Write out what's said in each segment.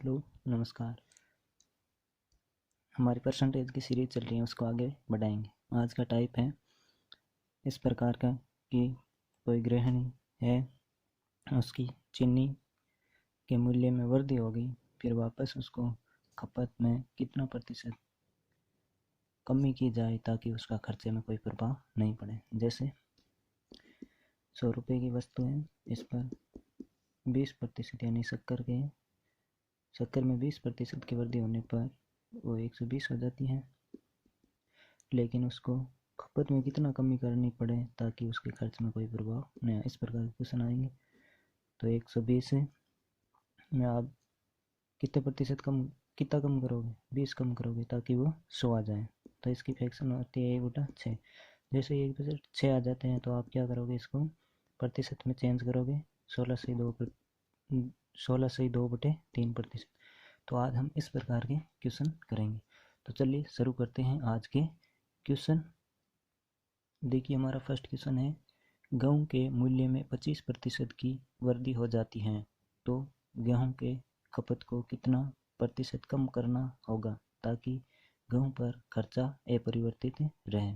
Hello नमस्कार। हमारी percentage की सीरीज चल रही है, उसको आगे बढ़ाएंगे। आज का टाइप है इस प्रकार का कि कोई गृहिणी है, उसकी चीनी के मूल्य में वृद्धि हो गई, फिर वापस उसको खपत में कितना प्रतिशत कमी की जाए ताकि उसका खर्चे में कोई प्रभाव नहीं पड़े। जैसे 100 रुपये की वस्तु है, इस पर 20% यानी शक्कर में 20% की वृद्धि होने पर वो 120 हो जाती है, लेकिन उसको खपत में कितना कमी करनी पड़े ताकि उसके खर्च में कोई प्रभाव नहीं आए। इस प्रकार के क्वेश्चन आएंगे। तो 120 में आप कितना कम करोगे? 20 कम करोगे ताकि वो 100 आ जाए। तो इसकी फ्रैक्शन होती है 1/6। जैसे 1/6 आ जाते हैं तो आप क्या करोगे, इसको प्रतिशत में चेंज करोगे, 16/2/3%। तो आज हम इस प्रकार के क्वेश्चन करेंगे। तो चलिए शुरू करते हैं आज के क्वेश्चन। देखिए, हमारा फर्स्ट क्वेश्चन है, गेहूं के मूल्य में 25% की वृद्धि हो जाती है तो गेहूं के खपत को कितना प्रतिशत कम करना होगा ताकि गेहूं पर खर्चा अपरिवर्तित रहे।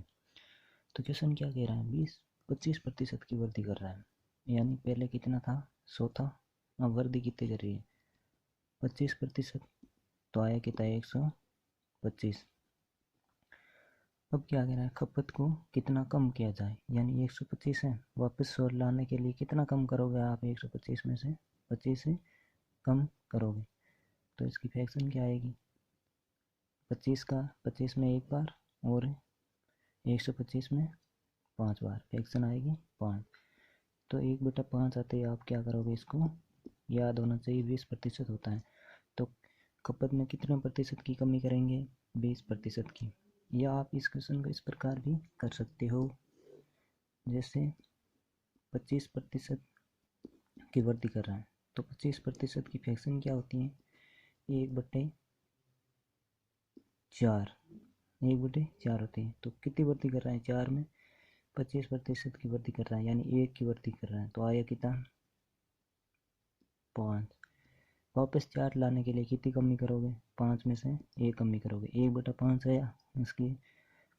तो क्वेश्चन क्या कह रहा है, 25% की वृद्धि कर रहा है, यानी पहले कितना था, 100 था, अब वृद्धि कितनी कर रही है, 25%। तो आया कितना है, 125। अब क्या कह रहा है, खपत को कितना कम किया जाए, यानी 125 है, वापस 100 लाने के लिए कितना कम करोगे आप, 125 में से 25 से कम करोगे। तो इसकी फ्रैक्शन क्या आएगी, 25 में एक बार और 125 में 5 बार, फ्रैक्शन आएगी 5। तो 1/5 आते ही आप क्या करोगे, इसको याद होना चाहिए 20% होता है। तो खपत में कितने प्रतिशत की कमी करेंगे, 20% की। या आप इस क्वेश्चन को इस प्रकार भी कर सकते हो, जैसे 25% की वृद्धि कर रहा है तो 25% की फ्रैक्शन क्या होती है, 1/4 होती है। तो कितनी वृद्धि कर रहा है, 4 में 25% की वृद्धि कर रहा है, यानी 1 की वृद्धि कर रहा है। तो आया कितना, 5। वापस 4 लाने के लिए कितनी कमी करोगे, 5 में से 1 कमी करोगे, 1/5 आया। इसकी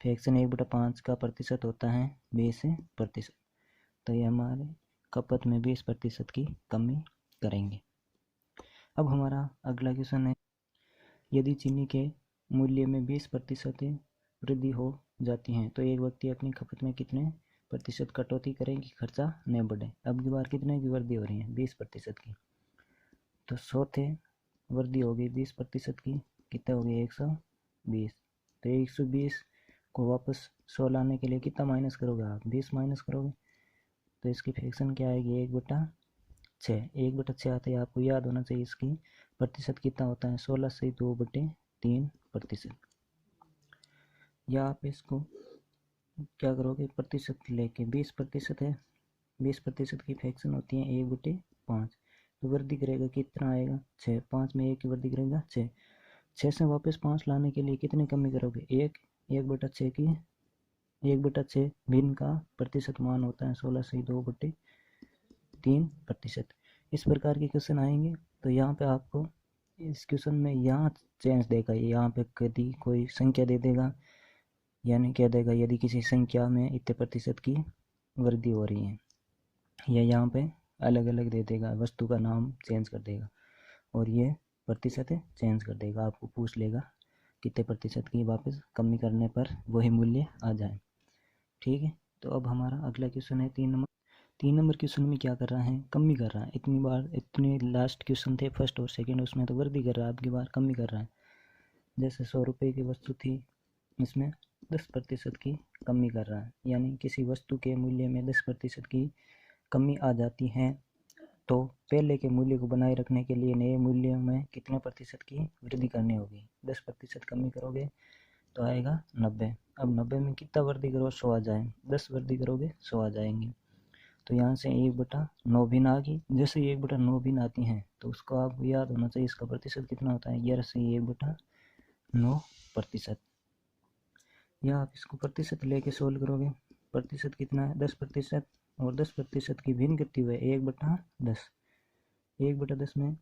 फ्रैक्शन 1/5 का प्रतिशत होता है 20%। तो ये हमारे खपत में 20% की कमी करेंगे। अब हमारा अगला क्वेश्चन है, यदि चीनी के मूल्य में 20% वृद्धि हो जाती है तो एक व्यक्ति अपनी खपत में कितने प्रतिशत कटौती करें कि खर्चा न बढ़े। अब की बार कितने की वृद्धि हो रही है, 20% की। तो 100 थे, वृद्धि होगी 20% की, कितना हो गया, 120। तो 120 को वापस 100 लाने के लिए कितना माइनस करोगे आप, 20 माइनस करोगे। तो इसकी फ्रैक्शन क्या आएगी, 1/6। 1/6 आते ही आपको याद होना चाहिए इसकी प्रतिशत कितना होता है, 16/2/3%। या आप इसको क्या करोगे, प्रतिशत लेके 20% है, 20% की फ्रैक्शन होती है 1/5। तो वृद्धि करेगा कितना आएगा, 6। 5 में 1 की वृद्धि करेगा 6। 6 से वापस 5 लाने के लिए कितनी कमी करोगे, 1/6 की 1/6 भिन्न का प्रतिशत मान होता है 16/2/3%। इस प्रकार के क्वेश्चन आएंगे। तो यहाँ पे आपको इस क्वेश्चन में यहाँ चेंज देगा, यहाँ पे कभी कोई संख्या दे देगा, यानी कह देगा यदि किसी संख्या में इतने प्रतिशत की वृद्धि हो रही है, या यहाँ पे अलग अलग दे देगा, वस्तु का नाम चेंज कर देगा और ये प्रतिशत चेंज कर देगा, आपको पूछ लेगा कितने प्रतिशत की वापस कमी करने पर वही मूल्य आ जाए। ठीक है। तो अब हमारा अगला क्वेश्चन है 3 नंबर क्वेश्चन में क्या कर रहा है, कमी कर रहा है। इतने लास्ट क्वेश्चन थे फर्स्ट और सेकंड, उसमें तो वृद्धि कर रहा है, अब की बार कमी कर रहा है। जैसे 100 रुपये की वस्तु थी, इसमें 10% की कमी कर रहा है, यानी किसी वस्तु के मूल्य में 10% की कमी आ जाती है तो पहले के मूल्य को बनाए रखने के लिए नए मूल्य में कितने प्रतिशत की वृद्धि करनी होगी। 10% कमी करोगे तो आएगा 90। अब 90 में कितना वृद्धि करो, 100 आ जाए, 10 वृद्धि करोगे 100 आ जाएंगे। तो यहाँ से 1/9 भिन्न आ गई। जैसे 1/9 भिन्न आती हैं तो उसको आपको याद होना चाहिए इसका प्रतिशत कितना होता है, 11 से 1/9%। या आप इसको प्रतिशत लेके सोल्व करोगे, प्रतिशत कितना है, 10%, और 10% की भिन्न कितनी हुई है, 1/10। 1/10 में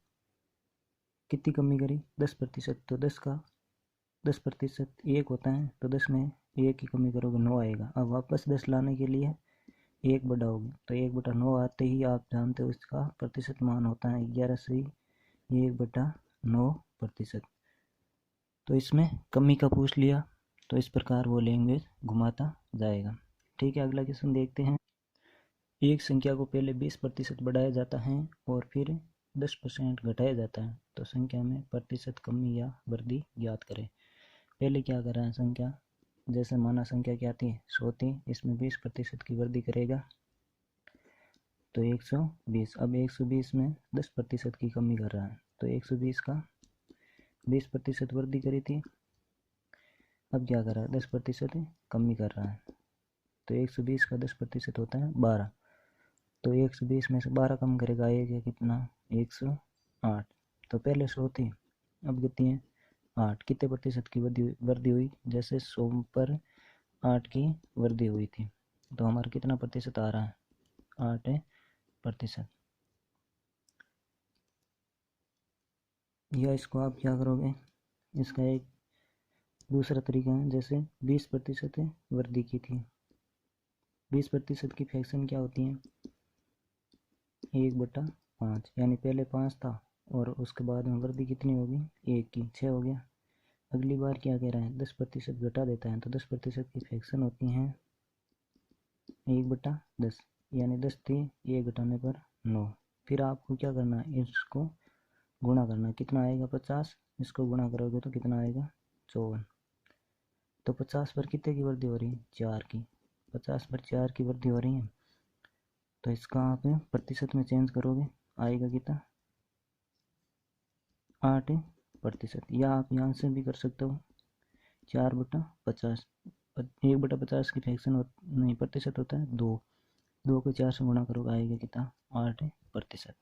कितनी कमी करी 10%, तो 10% 1 होता है, तो 10 में 1 की कमी करोगे 9 आएगा। अब वापस 10 लाने के लिए 1 बढ़ाओगे तो 1/9 आते ही आप जानते हो इसका प्रतिशत मान होता है 11/1/9%। तो इसमें कमी का पूछ लिया, तो इस प्रकार वो लैंग्वेज घुमाता जाएगा। ठीक है, अगला क्वेश्चन देखते हैं। एक संख्या को पहले 20% बढ़ाया जाता है और फिर 10% घटाया जाता है, तो संख्या में प्रतिशत कमी या वृद्धि ज्ञात करें। पहले क्या कर रहा है, संख्या जैसे माना संख्या क्या थी 100 थी, इसमें 20% की वृद्धि करेगा तो 120। अब 120 में 10% की कमी कर रहा है, तो 120 का 20% वृद्धि करी थी, अब क्या कर रहा है 10% कमी कर रहा है, तो 120 का 10% होता है 12, तो 120 में से 12 कम करेगा आएगा कितना 108। तो पहले 100 थी, अब कितनी है 8। कितने प्रतिशत की वृद्धि हुई, जैसे 100 पर 8 की वृद्धि हुई थी, तो हमारा कितना प्रतिशत आ रहा है 8%। या इसको आप क्या करोगे, इसका एक दूसरा तरीका है, जैसे 20% वृद्धि की थी। 20% की फ्रैक्शन क्या होती है 1/5, यानी पहले 5 था और उसके बाद में वृद्धि कितनी होगी 1 की, 6 हो गया। अगली बार क्या कह रहा है 10% घटा देता है, तो 10% की फ्रैक्शन होती हैं 1/10, यानी 10 थी 1 घटाने पर 9। फिर आपको क्या करना है, इसको गुणा करना, कितना आएगा 50, इसको गुणा करोगे तो कितना आएगा 54। तो 50 पर कितने की वृद्धि हो रही है 4 की, 50 पर 4 की वृद्धि हो रही है, तो इसका आप प्रतिशत में चेंज करोगे आएगा कितना 8%। या आप यहाँ से भी कर सकते हो 4/50, 1/50 की फ्रैक्शन नहीं प्रतिशत होता है 2, 2 को 4 से गुणा करोगे आएगा कितना 8%।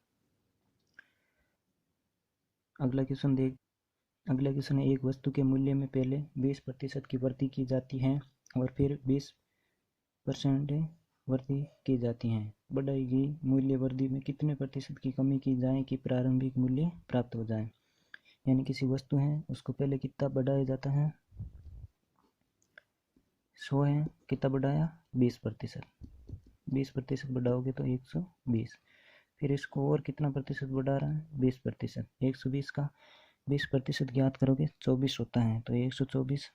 अगला क्वेश्चन देख अगला क्वेश्चन है, एक वस्तु के मूल्य में पहले 20% की वृद्धि की जाती है और फिर 20% वृद्धि की जाती है। बढ़ाई गई मूल्य वृद्धि में कितने प्रतिशत की कमी की जाए कि प्रारंभिक मूल्य प्राप्त हो जाए। यानी किसी वस्तु है उसको पहले कितना बढ़ाया जाता है 100 है, कितना बढ़ाया 20%, 20% बढ़ाओगे तो 120। फिर इसको और कितना प्रतिशत बढ़ा रहा है 20%, 120 का 20% ज्ञात करोगे 24 होता है, तो 124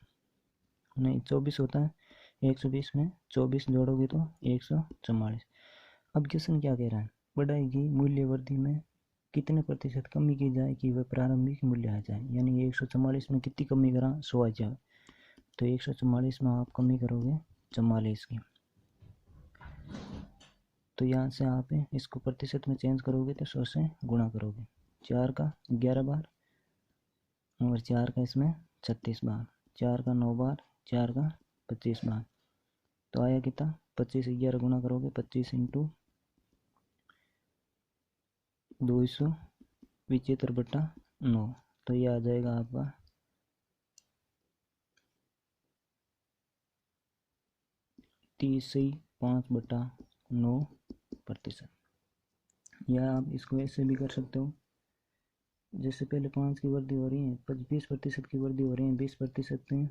नहीं 24 होता है, 120 में 24 जोड़ोगे तो 144। अब क्वेश्चन क्या कह रहा है, बढ़ाई गई मूल्य वृद्धि में कितने प्रतिशत कमी की जाए कि वह प्रारंभिक मूल्य आ जाए। यानी 144 में कितनी कमी करा 100 आ जाए, तो 144 में आप कमी करोगे 44 की, तो यहाँ से आप इसको प्रतिशत में चेंज करोगे तो 100 से गुणा करोगे, 4 का 11 बार और 4 का इसमें 36 बार, 4 का 9 बार, 4 का 25 बार, तो आया कितना 25, 11 गुणा करोगे 25 इंटू 275/9, तो ये आ जाएगा आपका 30.5/9%। या आप इसको ऐसे भी कर सकते हो, जैसे पहले 5 की वृद्धि हो रही है 20% की वृद्धि हो रही है, 20%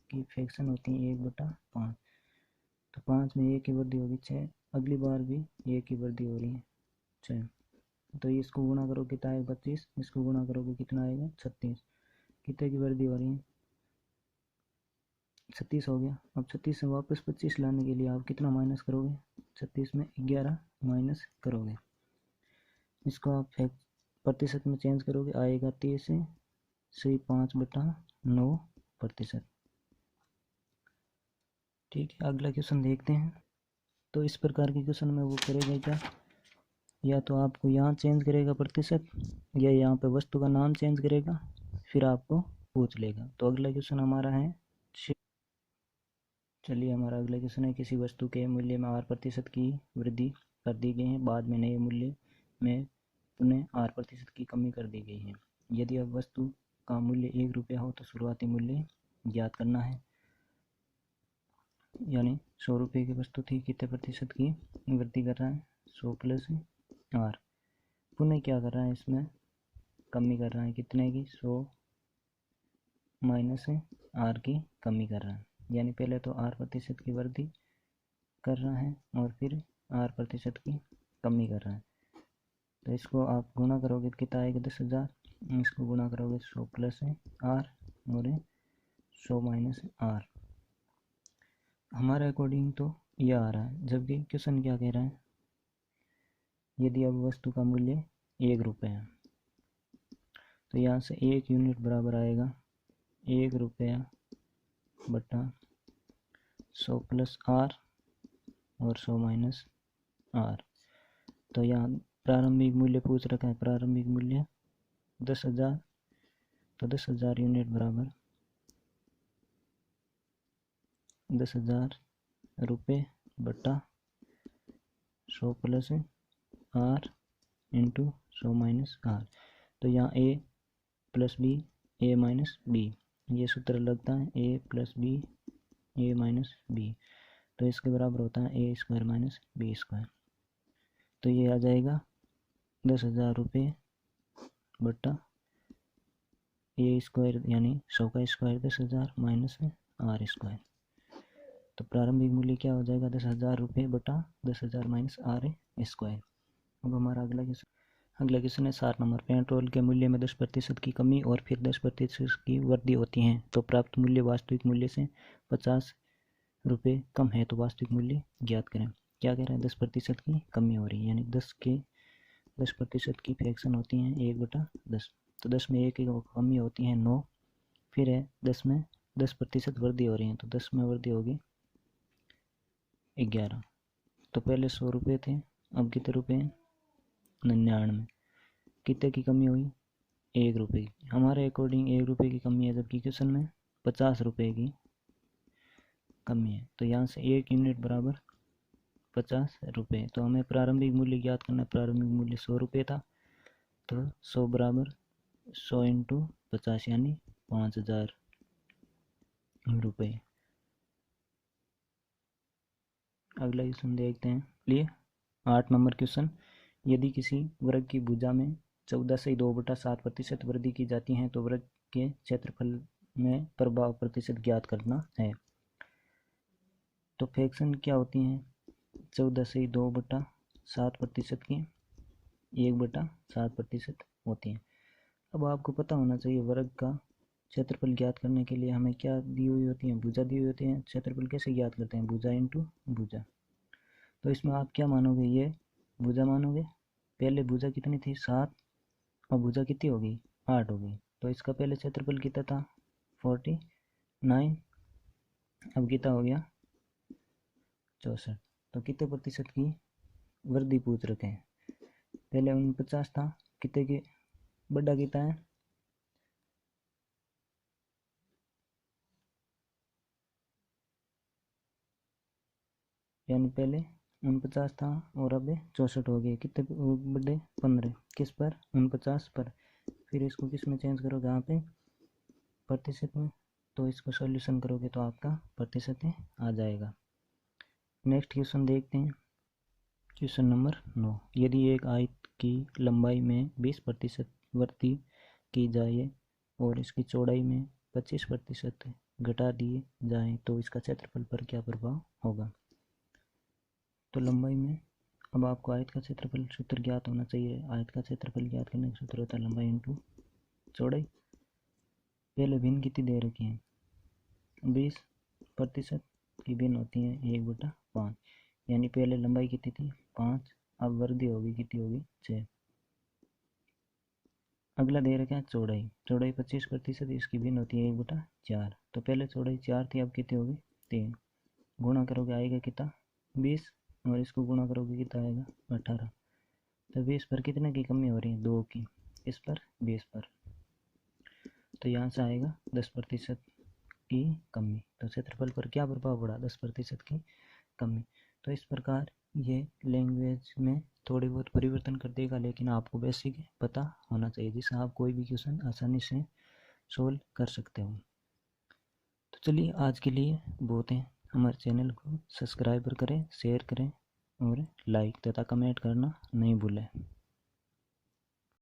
की फ्रैक्शन होती है 1/5, तो 5 में 1 की वृद्धि होगी 6, अगली बार भी 1 की वृद्धि हो रही है 6, तो इसको गुणा करो कितना आएगा 25, इसको गुणा करोगे कितना आएगा 36, कितने की वृद्धि हो रही है 36 हो गया। अब 36 से वापस 25 लाने के लिए आप कितना माइनस करोगे, 36 में 11 माइनस करोगे, इसको आप प्रतिशत में चेंज करोगे आएगा 30.5/9%। ठीक है, अगला क्वेश्चन देखते हैं। तो इस प्रकार के क्वेश्चन में वो करेगा क्या, या तो आपको यहाँ चेंज करेगा प्रतिशत या यहाँ पे वस्तु का नाम चेंज करेगा, फिर आपको पूछ लेगा। तो अगला क्वेश्चन हमारा है, चलिए हमारा अगला क्वेश्चन है, किसी वस्तु के मूल्य में 8% की वृद्धि कर दी गई है, बाद में नए मूल्य में पुनः 8% की कमी कर दी गई है। यदि अब वस्तु का मूल्य 1 रुपया हो तो शुरुआती मूल्य ज्ञात करना है। यानी 100 रुपये की वस्तु थी, कितने प्रतिशत की वृद्धि कर रहा है 100 + 8, पुनः क्या कर रहा है इसमें कमी कर रहा है, कितने की, 100 माइनस आर की कमी कर रहा है। यानी पहले तो आर प्रतिशत की वृद्धि कर रहा है और फिर आर प्रतिशत की कमी कर रहा है। तो इसको आप गुणा करोगे तो कितना आएगा, 10,000। इसको गुणा करोगे 100 प्लस आर और 100 माइनस आर। हमारे अकॉर्डिंग तो यह आ रहा है, जबकि क्वेश्चन क्या कह रहा है, यदि अब वस्तु का मूल्य 1 रुपये है तो यहाँ से 1 यूनिट बराबर आएगा 1 रुपया बटा 100 प्लस आर और 100 माइनस आर। तो यहाँ प्रारंभिक मूल्य पूछ रखा है, प्रारंभिक मूल्य 10,000, तो 10,000 यूनिट बराबर 10,000 रुपये बटा 100 plus R into 100 minus R. तो यहाँ A plus B A minus B, ये सूत्र लगता है A plus B A minus B, तो इसके बराबर होता है A square minus B square. तो ये आ जाएगा 10,000 रुपये बटा ए स्क्वायर यानी 100 का स्क्वायर 10,000 माइनस आर स्क्वायर। तो प्रारंभिक मूल्य क्या हो जाएगा, 10,000 रुपये बटा 10,000 माइनस आर स्क्वायर। अब हमारा अगला क्वेश्चन है 7 नंबर। पेट्रोल के मूल्य में 10% की कमी और फिर 10% की वृद्धि होती है तो प्राप्त मूल्य वास्तविक मूल्य से 50 रुपये कम है, तो वास्तविक मूल्य ज्ञात करें। क्या कह रहा है, 10% की कमी हो रही है, यानी 10% की फ्रैक्शन होती हैं 1/10। तो 10 में 1 की कमी होती है 9, फिर है 10 में 10% वृद्धि हो रही है, तो 10 में वृद्धि होगी 11। तो पहले 100 रुपये थे, अब कितने रुपये हैं, 99। कितने की कमी हुई, 1 रुपये की। हमारे अकॉर्डिंग 1 रुपये की कमी है, जबकि क्वेश्चन में 50 रुपये की कमी है। तो यहाँ से 1 यूनिट बराबर 50 रुपये। तो हमें प्रारंभिक मूल्य ज्ञात करना है, प्रारंभिक मूल्य 100 रुपये था, तो 100 बराबर 100 इंटू 50 यानी 5,000 रुपये। अगला क्वेश्चन देखते हैं, लिए 8 नंबर क्वेश्चन। यदि किसी वर्ग की भुजा में 14 से 2/7% वृद्धि की जाती है तो वर्ग के क्षेत्रफल में प्रभाव प्रतिशत ज्ञात करना है। तो फ्रैक्शन क्या होती हैं, 14 से 2/7% की 1/7% होती हैं। अब आपको पता होना चाहिए वर्ग का क्षेत्रफल ज्ञात करने के लिए हमें क्या दी हुई होती है, भुजा दी हुई होती है। क्षेत्रफल कैसे ज्ञात करते हैं, भुजा इंटू भुजा। तो इसमें आप क्या मानोगे, ये भुजा मानोगे। पहले भुजा कितनी थी, 7, और भुजा कितनी होगी, 8 होगी। तो इसका पहले क्षेत्रफल कितना था, 49, अब कितना हो गया 64। तो कितने प्रतिशत की वृद्धि पूछ रखे हैं, पहले 49 था, कितने की बड़ा कितना है, यानी पहले 49 था और अब 64 हो गए, कितने बड़े 15, किस पर, 49 पर। फिर इसको किस में चेंज करोगे, यहाँ पे प्रतिशत में, तो इसको सॉल्यूशन करोगे तो आपका प्रतिशत आ जाएगा। नेक्स्ट क्वेश्चन देखते हैं, क्वेश्चन नंबर 9। यदि एक आयत की लंबाई में 20% वृद्धि की जाए और इसकी चौड़ाई में 25% घटा दिए जाए तो इसका क्षेत्रफल पर क्या प्रभाव होगा। तो लंबाई में, अब आपको आयत का क्षेत्रफल सूत्र ज्ञात होना चाहिए। आयत का क्षेत्रफल ज्ञात करने का सूत्र होता है लंबाई इंटू चौड़ाई। पहले भिन्न कितनी दे रखी है, 20% की भिन्न होती है 1/5, यानी पहले लंबाई कितनी थी 5, अब वृद्धि होगी कितनी होगी 6। अगला दे रखा है चौड़ाई, चौड़ाई 25%, इसकी भिन्न होती है 1/4। तो पहले चौड़ाई 4 थी, अब कितनी होगी 3, गुणा करोगे आएगा कितना 20, और इसको गुणा करोगे कितना आएगा 18। तो 20 पर कितने की कमी हो रही है, 2 की, इस पर 20 पर। तो यहाँ से आएगा 10% की कमी। तो क्षेत्रफल पर क्या प्रभाव पड़ा, 10% की कमी। तो इस प्रकार ये लैंग्वेज में थोड़ी बहुत परिवर्तन कर देगा, लेकिन आपको बेसिक पता होना चाहिए जिससे आप कोई भी क्वेश्चन आसानी से सोल्व कर सकते हो। तो चलिए आज के लिए बहुत है, हमारे चैनल को सब्सक्राइब करें, शेयर करें और लाइक तथा कमेंट करना नहीं भूलें।